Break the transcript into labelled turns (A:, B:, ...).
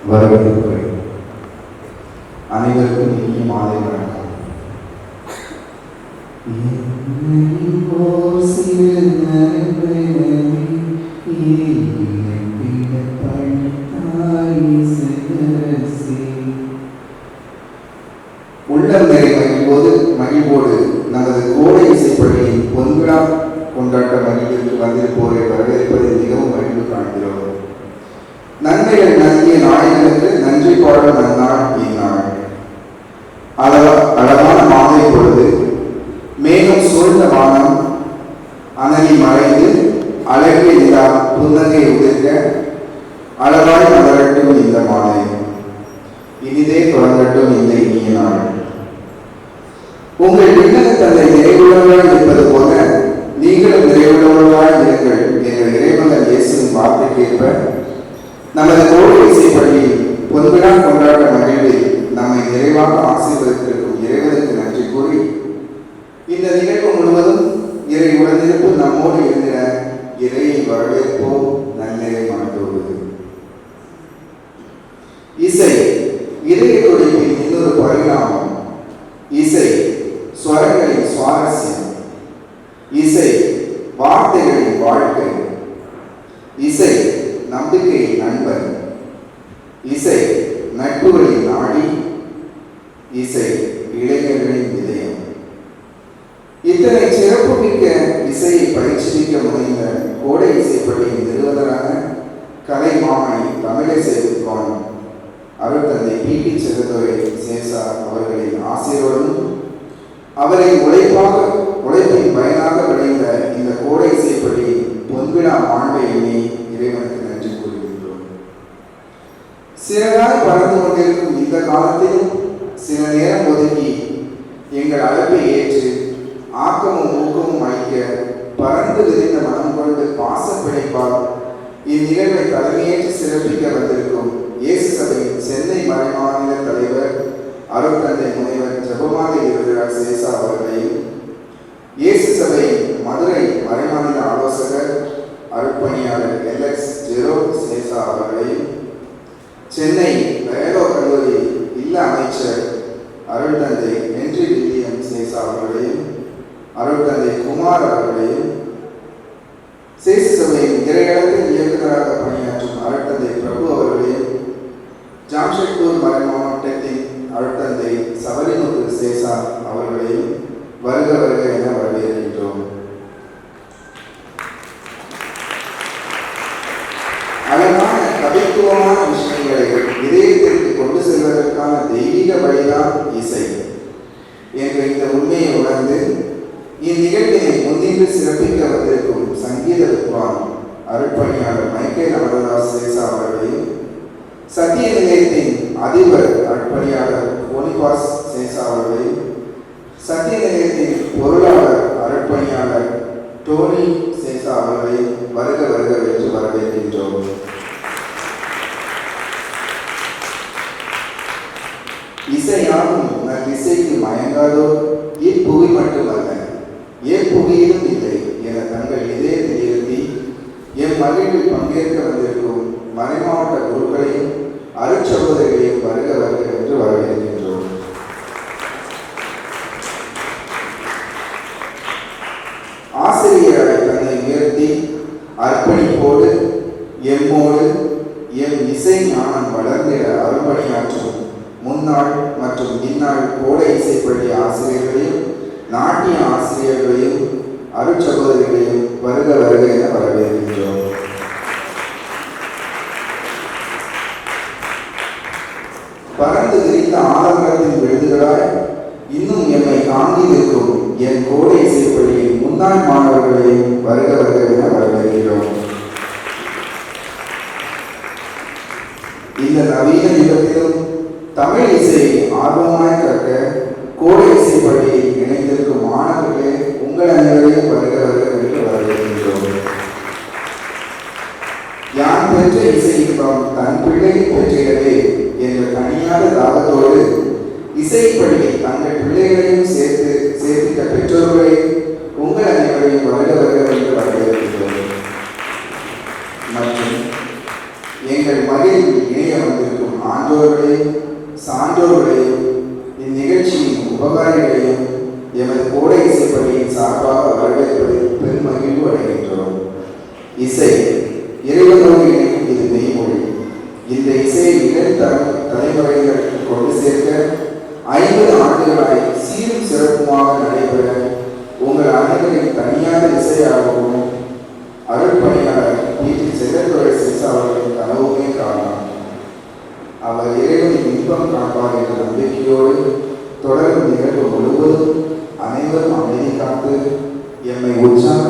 A: வரவேற்கிறேன். அனைவருக்கும் இனிய மாலை வணக்கம். உள்ளம் நிறை மகிழ்வோடு நமது கோடை இசைப்பள்ளியின் பொன்விழா கொண்டாட்ட மகிழ்விற்கு வந்திருப்போரை வரவேற்பதில் மிகவும் மகிழ்வு காண்கிறோம். நன்மைகள் நல்கிய நாயகனுக்கு நன்றி பாடும் நன்னாள் இந்நாள். அழகான மாலை பொழுது மேகம் சூழ்ந்த வானம் அனலி மறைந்து அழகிய நிலா புன்னகை உதிர்க்க அழகாய் மலரட்டும் இந்த மாலை. இனிதே தொடங்கட்டும் இந்த இனிய நாள். உங்கள் விண்ணக தந்தை நிறைவுள்ளவர்களாய் இருப்பது போல நீங்களும் நிறைவுள்ளவர்களாய் இருங்கள் என்ற இறைமகன் இயேசுவின் வார்த்தைக்கேற்ப நமது கோடை இசைப்பள்ளி பொன்விழா கொண்டாட்ட மகிழ்வில் நம்மை நிறைவாக ஆசீர்வதித்திருக்கும் இறைவனுக்கு நன்றி கூறி இந்த நிகழ்வு முழுவதும் இறை உடனிருப்பு நம்மோடு இருந்திட இறையை வரவேற்போம் நன்னிறை மனதோடு. இசை இதய துடிப்பின் இன்னொரு பரிணாமம். இசை ஸ்வரங்களின் சுவாரஸ்யம். இசை வார்த்தைகளின் வாழ்க்கை. இசை நம்பிக்கையின் நண்பன். இசை நட்புகளின் நாடி. இசை இளைஞர்களின் இதயம். இத்தனை சிறப்புமிக்க இசையை பயிற்சிக்க முனைந்த கோடை இசைப்பள்ளியின் நிறுவனரான கலை மாமணி தமிழிசை வித்வான் அருட்தந்தை பி.டி. செல்லத்துறை சேசா அவர்களின் ஆசீர்வாதமும் அவரை உழைப்பின் பயனாக விளைந்த இந்த கோடை இசைப்பள்ளி பொன்விழா மாண்பை எண்ணி இறைவனுக்கு நன்றி கூறுகின்றோம். சிறகாய் பறந்து கொண்டிருக்கும் இந்த காலத்திலும் சில நேரம் ஒதுக்கி எங்கள் அழைப்பை ஏற்று ஆக்கமும் ஊக்கமும் அளிக்க பறந்து விரிந்த மனம் கொண்டு பாச பிழைப்பால் இந்நிகழ்வை தலைமையேற்று சிறப்பிக்க வந்திருக்கும் இயேசு சபையின் சென்னை மறைமாநில தலைவர் அருட்தந்தை முனைவர் ஜெபமாலை இருதரார் சேசா அவர்களையும், இயேசு சபையின் மதுரை மறைமாநில ஆலோசகர் அருட்பணியாளர் எல்எக்ஸ் ஜெரோ சேசா அவர்களையும், சென்னை லயோலா கல்லூரி இல்ல அமைச்சர் அருட்தந்தை ஹென்றி வில்லியம் சேசா அவர்களையும், அருட்தந்தை குமார் அவர்களையும், சேசு சபையின் இறையளத்தில் இயக்குநராக பணியாற்றும் அருட்தந்தை பிரபு அவர்களையும், ஜாம்ஷெட்பூர் மறை மாவட்டத்தின் அருட்தந்தை சபரிமுத்து சேசா அவர்களையும் வருக வருக என வரவேற்கின்றோம். அழகான கவித்துவமான விஷயங்களை இதயத்திற்கு கொண்டு செல்வதற்கான தெய்வீக வழிதான் இசை என்ற இந்த உண்மையை உணர்ந்து இந்நிகழ்வினை முன்னின்று சிறப்பிக்க வந்திருக்கும் சங்கீத வித்வான் அருட்பணியாளர் மைக்கேல் அமரதாஸ் சேசா அவர்களையும், சத்திய நிலையத்தின் அதிபர் அருட்பணியாளர் போனிபாஸ் சேசா அவர்களையும், சத்திய நிலையத்தின் பொருளாளர் அருட்பணியாளர் டோனி சேசா அவர்களையும் வருக வருக என்று வரவேற்கின்றோம். இசையாகும் இசைக்கு மயங்காதோ இப்புவி மட்டுமல்ல ஏப்புவியிலும் இல்லை என தங்கள் இதயத்தில் இருத்தி என் மகிழ்வில் பங்கேற்க வந்திருக்கும் மறைமாவட்ட குருக்களையும் அருட்சகோதரிகளையும் வருக வருக என்று வரவேற்கின்றோம். ஆசிரியரை தன்னை உயர்த்தி அர்ப்பணிப்போடு எம்மோடு எம் இசை ஞானம் வளர்ந்திட அருள்பணியாற்றும் முன்னாள் மற்றும் இந்நாள் கோடை இசைப்பள்ளி ஆசிரியர்களையும் நாட்டிய ஆசிரியர்களையும் அருட்சகோதரிகளையும் வருக வருக என வரவேற்கின்றோம். பறந்து விரித்த ஆலமரத்தின் விருதுகளாய் இன்னும் எம்மை தாங்கி நிற்கும் என் கோடை இசைப்பள்ளியின் முன்னாள் மாணவர்களையும் வருக வருக என வரவேற்கிறோம். இந்த நவீன யுகத்திலும் தமிழ் இசையை ஆர்வமாய் கற்க கோடை இசைப்பள்ளியில் இணைந்திருக்கும் மாணவர்களே உங்கள் அனைவரையும் வருக வருக என்று வரவேற்கின்றோம். யான் பெற்ற இசை இன்பம் தன் பிள்ளையை பெற்றிடவே என்ற தனியாத தாகத்தோடு இசைப்பள்ளியில் தங்கள் பிள்ளைகளையும் சேர்த்திட்ட பெற்றோர்களை உங்கள் அனைவரையும் வருக வருக என்று வரவேற்கின்றோம். மற்றும் எங்கள் மகிழ்வில் இணைய வந்திருக்கும் சான்றோர்களையும் இந்நிகழ்ச்சியின் உபகாரிகளையும் எமது கோடை இசைப்பள்ளியின் சார்பாக வரவேற்பதில் பெருமகிழ்வு அடைகின்றோம். இசை இறைவனோடு இணைக்கும் இது மெய்மொழி. இந்த இசையை தலைமுறைகளுக்கு கொண்டு சேர்க்க 50 ஆண்டுகளாய் சீரும் சிறப்புமாக நடைபெற உங்கள் அனைவரின் தனியாத இசையாகவும் அருள்பணியாளர் செல்லத்துறை அவர்களின் கனவுமே காணலாம். அவர் இறைவனின் இன்பம் காண்பார் என்ற நம்பிக்கையோடு தொடரும் நிகழ்வு முழுவதும் அனைவரும் அமைதி காத்து எம்மை உற்சாக